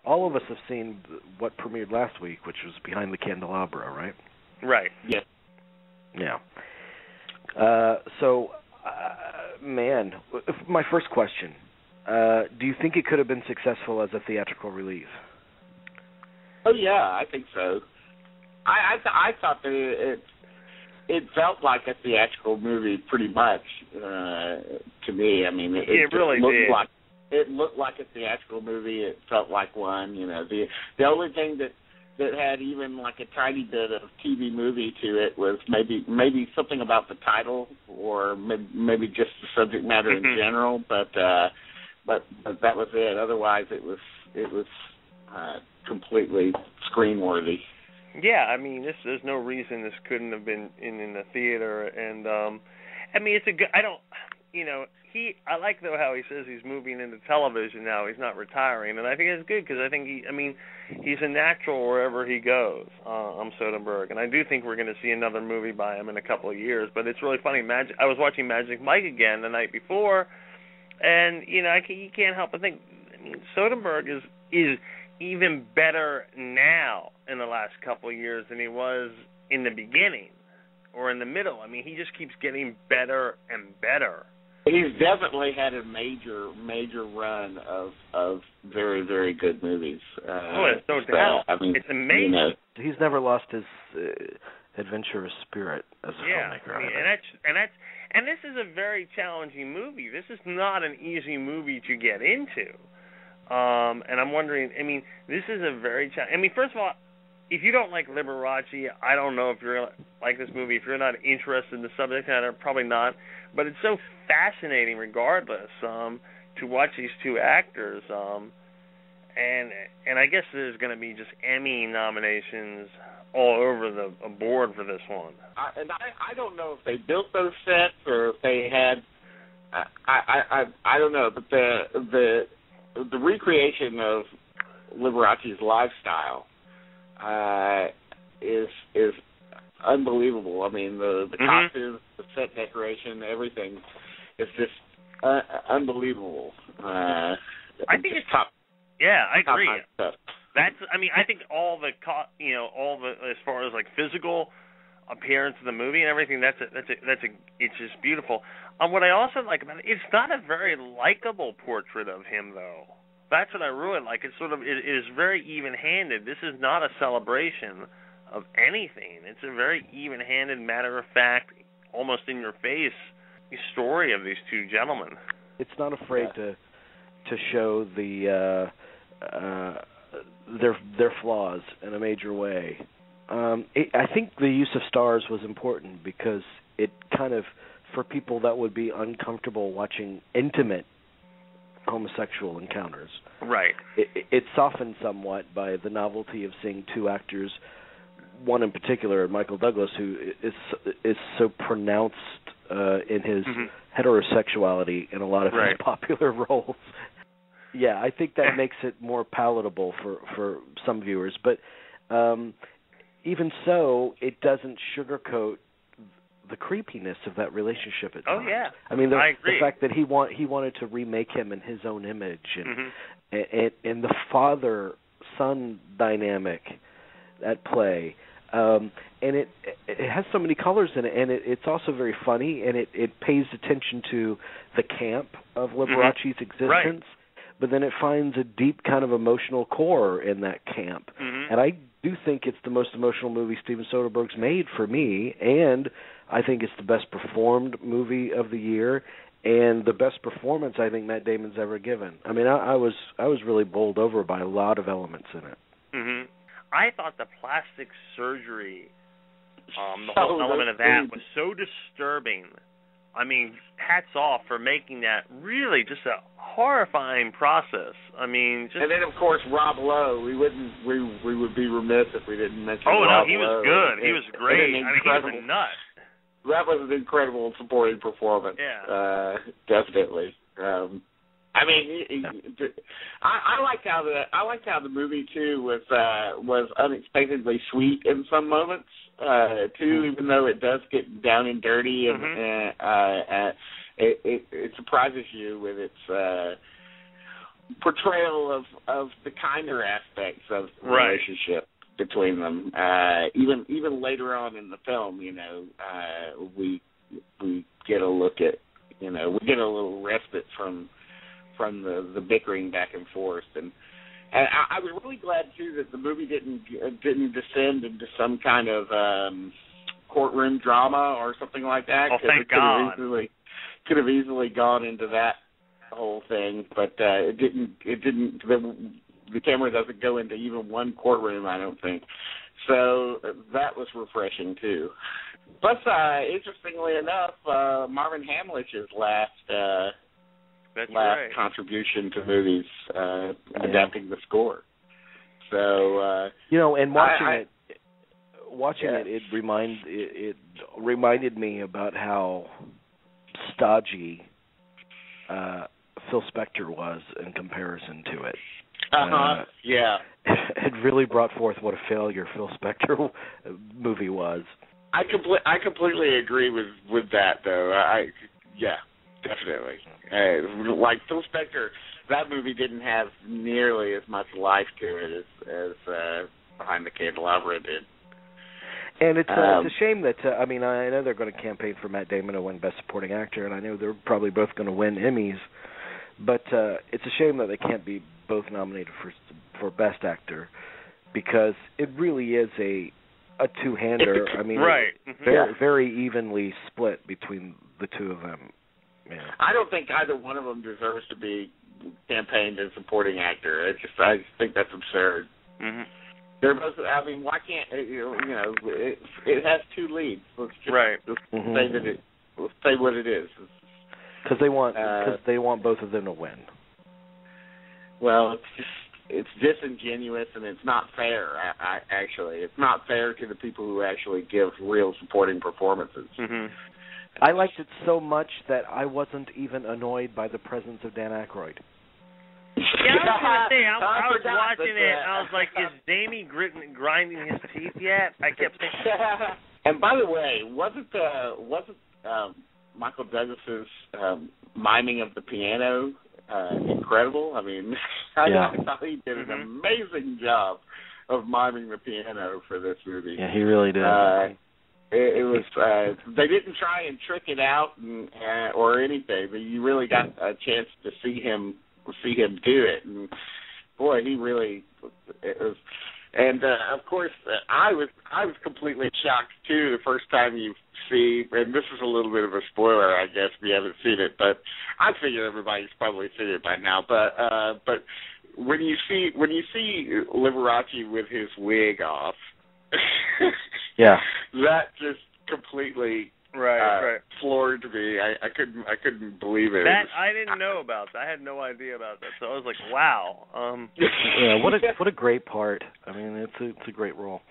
all of us have seen what premiered last week, which was Behind the Candelabra, right? Right. Yeah. Yeah. Man, my first question, do you think it could have been successful as a theatrical release? Oh, yeah, I think so. I thought that it felt like a theatrical movie pretty much to me. I mean, it really did. It looked like a theatrical movie. It felt like one. You know, the only thing that had even like a tiny bit of TV movie to it was maybe something about the title or maybe just the subject matter in general. But that was it. Otherwise, it was completely screen-worthy. Yeah, I mean, there's no reason this couldn't have been in the theater, and I mean, it's a good. I like though how he says he's moving into television now. He's not retiring, and I think it's good because I think he's a natural wherever he goes. Soderbergh, and I do think we're going to see another movie by him in a couple of years. But it's really funny. I was watching Magic Mike again the night before, and you can't help but think. I mean, Soderbergh is even better now in the last couple of years than he was in the beginning or in the middle. I mean, he just keeps getting better and better. He's definitely had a major run of very, very good movies. It's no doubt. I mean, it's amazing. You know. He's never lost his adventurous spirit as a filmmaker. I mean, and this is a very challenging movie. This is not an easy movie to get into. And I'm wondering, I mean, this is a very I mean, first of all, if you don't like Liberace, I don't know if you're like this movie. If you're not interested in the subject matter, probably not. But it's so fascinating regardless to watch these two actors. And I guess there's going to be just Emmy nominations all over the board for this one. I don't know if they built those sets or if they had, I don't know, but the recreation of Liberace's lifestyle is unbelievable. I mean, the costumes, the set decoration, everything is just unbelievable. I think it's top. Yeah, I agree. Stuff. I mean, I think all the as far as like physical appearance of the movie and everything, it's just beautiful. What I also like about it, it's not a very likable portrait of him, though. That's what I really like. It is very even-handed. This is not a celebration of anything. It's a very even-handed, matter-of-fact, almost in-your-face story of these two gentlemen. It's not afraid to show their flaws in a major way. I think the use of stars was important because it kind of, for people that would be uncomfortable watching intimate homosexual encounters, right? It's softened somewhat by the novelty of seeing two actors, one in particular, Michael Douglas, who is so pronounced in his heterosexuality in a lot of his popular roles. Yeah, I think that makes it more palatable for some viewers. But even so, it doesn't sugarcoat the creepiness of that relationship at times. Oh, yeah. I mean, I agree. The fact that he wanted to remake him in his own image and the father-son dynamic at play. And it has so many colors in it, and it's also very funny, and it pays attention to the camp of Liberace's existence. Right. But then it finds a deep kind of emotional core in that camp. And I do think it's the most emotional movie Steven Soderbergh's made for me, and I think it's the best performed movie of the year and the best performance I think Matt Damon's ever given. I mean, I was really bowled over by a lot of elements in it. I thought the plastic surgery, the whole element of that was so disturbing. I mean, hats off for making that really just a horrifying process. I mean, and then of course Rob Lowe. We would be remiss if we didn't mention. Oh Rob no, he was good. He was great. I mean, he was a nut. That was an incredible supporting performance. Yeah, definitely. I mean, I liked how the movie too was unexpectedly sweet in some moments too, even though it does get down and dirty and it surprises you with its portrayal of the kinder aspects of the Right. relationship between them. Even later on in the film, we get a look at, we get a little respite from the bickering back and forth, and I was really glad too that the movie didn't descend into some kind of courtroom drama or something like that. Oh, thank God. Could have easily gone into that whole thing, but it didn't. The camera doesn't go into even one courtroom, I don't think. So that was refreshing too. Plus, interestingly enough, Marvin Hamlich's last contribution to movies, adapting the score. So and watching it reminded me about how stodgy Phil Spector was in comparison to it. Yeah. It really brought forth what a failure Phil Spector movie was. I completely agree with that, though. Definitely. Like Phil Spector, that movie didn't have nearly as much life to it as Behind the Candelabra did. And it's a shame that I know they're going to campaign for Matt Damon to win Best Supporting Actor, and I know they're probably both going to win Emmys, but it's a shame that they can't be both nominated for Best Actor, because it really is a two-hander. right. Very evenly split between the two of them. Yeah. I don't think either one of them deserves to be campaigned as supporting actor. I just think that's absurd. Mm-hmm. They're both. Why can't it has two leads? Let's just, say that it. Let's say what it is. Because they want both of them to win. Well, it's disingenuous and it's not fair. Actually, it's not fair to the people who actually give real supporting performances. Mm-hmm. I liked it so much that I wasn't even annoyed by the presence of Dan Aykroyd. Yeah, I was going to say, I was watching it, and I was like, is Damie grinding his teeth yet? I kept thinking. And by the way, wasn't Michael Douglas's miming of the piano incredible? I thought he did an amazing job of miming the piano for this movie. Yeah, he really did. It was. They didn't try and trick it out or anything, but you really got a chance to see him do it, and boy, he really. It was, and of course, I was completely shocked too the first time you see. And this is a little bit of a spoiler, I guess, if you haven't seen it, but I figure everybody's probably seen it by now. But when you see Liberace with his wig off. Yeah, that just completely floored me. I couldn't believe it. That I didn't know about. I had no idea about that. So I was like, wow. Yeah, what a great part. It's a great role.